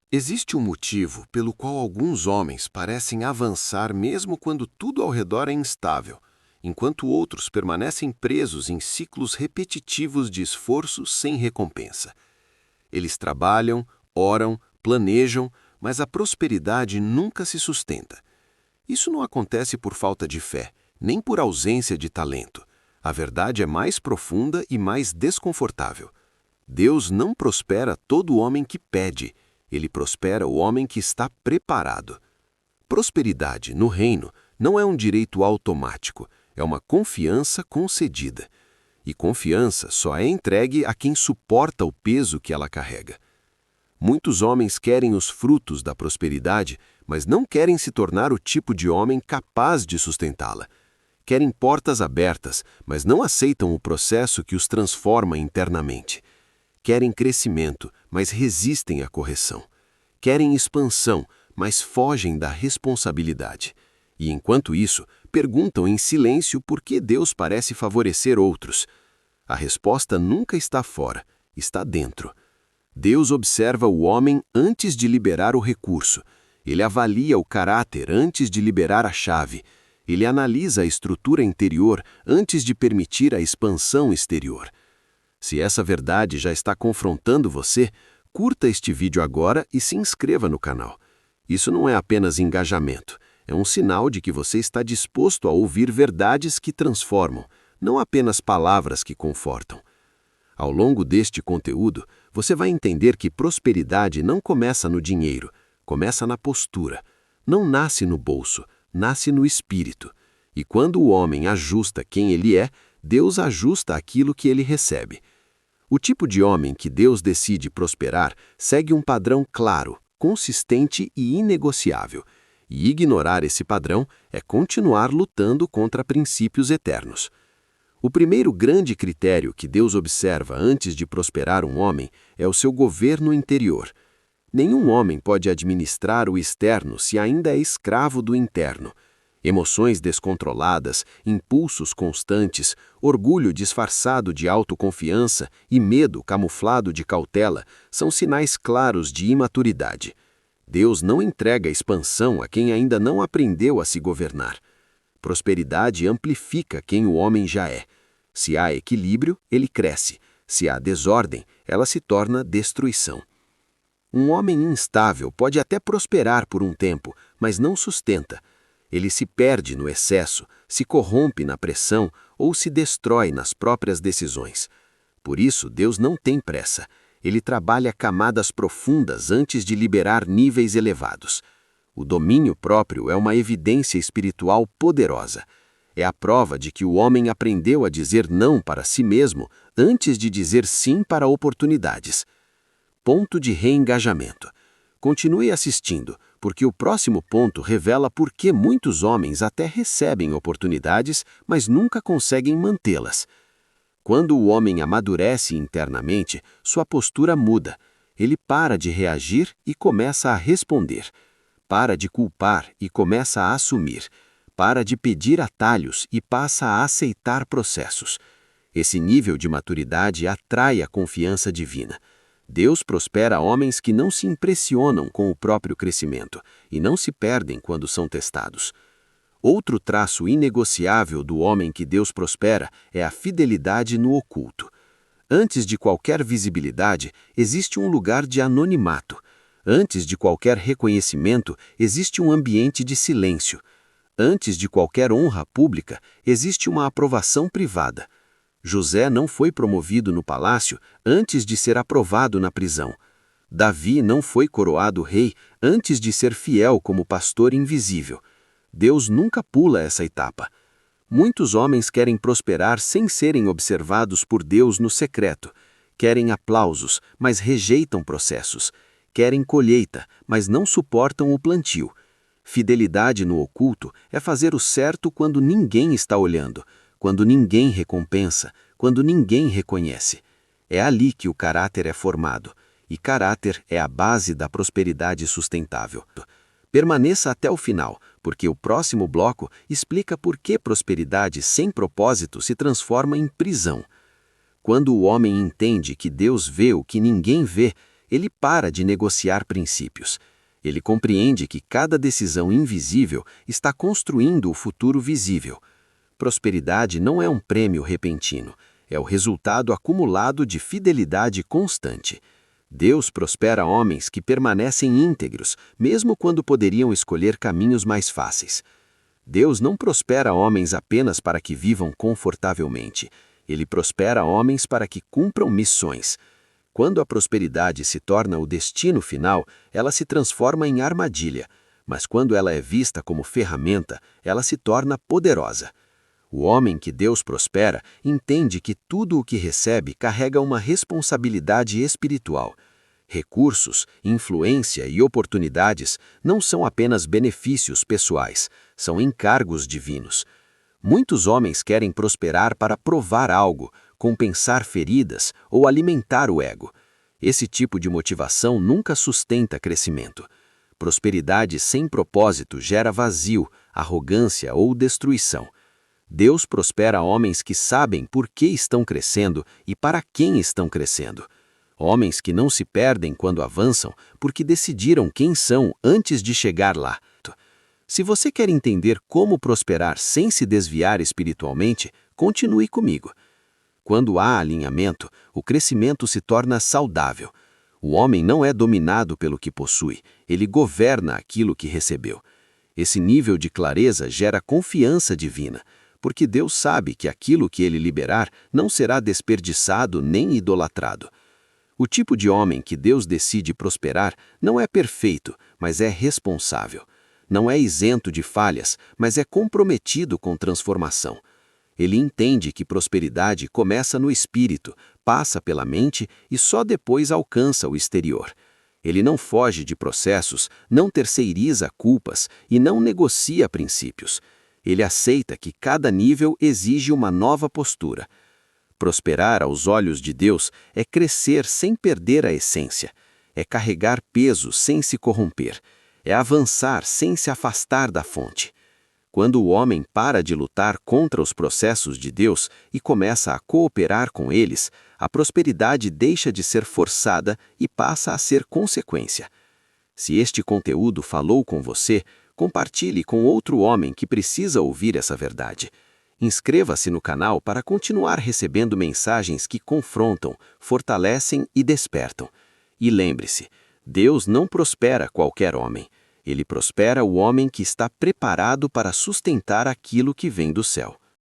Existe um motivo pelo qual alguns homens parecem avançar mesmo quando tudo ao redor é instável, enquanto outros permanecem presos em ciclos repetitivos de esforço sem recompensa. Eles trabalham, oram, planejam, mas a prosperidade nunca se sustenta. Isso não acontece por falta de fé, nem por ausência de talento. A verdade é mais profunda e mais desconfortável. Deus não prospera todo homem que pede, ele prospera o homem que está preparado. Prosperidade, no reino, não é um direito automático, é uma confiança concedida. E confiança só é entregue a quem suporta o peso que ela carrega. Muitos homens querem os frutos da prosperidade, mas não querem se tornar o tipo de homem capaz de sustentá-la. Querem portas abertas, mas não aceitam o processo que os transforma internamente. Querem crescimento, mas resistem à correção. Querem expansão, mas fogem da responsabilidade. E, enquanto isso, perguntam em silêncio por que Deus parece favorecer outros. A resposta nunca está fora, está dentro. Deus observa o homem antes de liberar o recurso. Ele avalia o caráter antes de liberar a chave. Ele analisa a estrutura interior antes de permitir a expansão exterior. Se essa verdade já está confrontando você, curta este vídeo agora e se inscreva no canal. Isso não é apenas engajamento, é um sinal de que você está disposto a ouvir verdades que transformam, não apenas palavras que confortam. Ao longo deste conteúdo, você vai entender que prosperidade não começa no dinheiro, começa na postura. Não nasce no bolso, nasce no espírito. E quando o homem ajusta quem ele é, Deus ajusta aquilo que ele recebe. O tipo de homem que Deus decide prosperar segue um padrão claro, consistente e inegociável. E ignorar esse padrão é continuar lutando contra princípios eternos. O primeiro grande critério que Deus observa antes de prosperar um homem é o seu governo interior. Nenhum homem pode administrar o externo se ainda é escravo do interno. Emoções descontroladas, impulsos constantes, orgulho disfarçado de autoconfiança e medo camuflado de cautela são sinais claros de imaturidade. Deus não entrega expansão a quem ainda não aprendeu a se governar. Prosperidade amplifica quem o homem já é. Se há equilíbrio, ele cresce. Se há desordem, ela se torna destruição. Um homem instável pode até prosperar por um tempo, mas não sustenta. Ele se perde no excesso, se corrompe na pressão ou se destrói nas próprias decisões. Por isso, Deus não tem pressa. Ele trabalha camadas profundas antes de liberar níveis elevados. O domínio próprio é uma evidência espiritual poderosa. É a prova de que o homem aprendeu a dizer não para si mesmo antes de dizer sim para oportunidades. Ponto de reengajamento. Continue assistindo, porque o próximo ponto revela por que muitos homens até recebem oportunidades, mas nunca conseguem mantê-las. Quando o homem amadurece internamente, sua postura muda. Ele para de reagir e começa a responder. Para de culpar e começa a assumir. Para de pedir atalhos e passa a aceitar processos. Esse nível de maturidade atrai a confiança divina. Deus prospera homens que não se impressionam com o próprio crescimento e não se perdem quando são testados. Outro traço inegociável do homem que Deus prospera é a fidelidade no oculto. Antes de qualquer visibilidade, existe um lugar de anonimato. Antes de qualquer reconhecimento, existe um ambiente de silêncio. Antes de qualquer honra pública, existe uma aprovação privada. José não foi promovido no palácio antes de ser aprovado na prisão. Davi não foi coroado rei antes de ser fiel como pastor invisível. Deus nunca pula essa etapa. Muitos homens querem prosperar sem serem observados por Deus no secreto. Querem aplausos, mas rejeitam processos. Querem colheita, mas não suportam o plantio. Fidelidade no oculto é fazer o certo quando ninguém está olhando, quando ninguém recompensa, quando ninguém reconhece. É ali que o caráter é formado, e caráter é a base da prosperidade sustentável. Permaneça até o final, porque o próximo bloco explica por que prosperidade sem propósito se transforma em prisão. Quando o homem entende que Deus vê o que ninguém vê, ele para de negociar princípios. Ele compreende que cada decisão invisível está construindo o futuro visível. Prosperidade não é um prêmio repentino, é o resultado acumulado de fidelidade constante. Deus prospera homens que permanecem íntegros, mesmo quando poderiam escolher caminhos mais fáceis. Deus não prospera homens apenas para que vivam confortavelmente. Ele prospera homens para que cumpram missões. Quando a prosperidade se torna o destino final, ela se transforma em armadilha, mas quando ela é vista como ferramenta, ela se torna poderosa. O homem que Deus prospera entende que tudo o que recebe carrega uma responsabilidade espiritual. Recursos, influência e oportunidades não são apenas benefícios pessoais, são encargos divinos. Muitos homens querem prosperar para provar algo, compensar feridas ou alimentar o ego. Esse tipo de motivação nunca sustenta crescimento. Prosperidade sem propósito gera vazio, arrogância ou destruição. Deus prospera homens que sabem por que estão crescendo e para quem estão crescendo. Homens que não se perdem quando avançam porque decidiram quem são antes de chegar lá. Se você quer entender como prosperar sem se desviar espiritualmente, continue comigo. Quando há alinhamento, o crescimento se torna saudável. O homem não é dominado pelo que possui, ele governa aquilo que recebeu. Esse nível de clareza gera confiança divina, porque Deus sabe que aquilo que ele liberar não será desperdiçado nem idolatrado. O tipo de homem que Deus decide prosperar não é perfeito, mas é responsável. Não é isento de falhas, mas é comprometido com transformação. Ele entende que prosperidade começa no espírito, passa pela mente e só depois alcança o exterior. Ele não foge de processos, não terceiriza culpas e não negocia princípios. Ele aceita que cada nível exige uma nova postura. Prosperar aos olhos de Deus é crescer sem perder a essência, é carregar peso sem se corromper, é avançar sem se afastar da fonte. Quando o homem para de lutar contra os processos de Deus e começa a cooperar com eles, a prosperidade deixa de ser forçada e passa a ser consequência. Se este conteúdo falou com você, compartilhe com outro homem que precisa ouvir essa verdade. Inscreva-se no canal para continuar recebendo mensagens que confrontam, fortalecem e despertam. E lembre-se, Deus não prospera qualquer homem. Ele prospera o homem que está preparado para sustentar aquilo que vem do céu.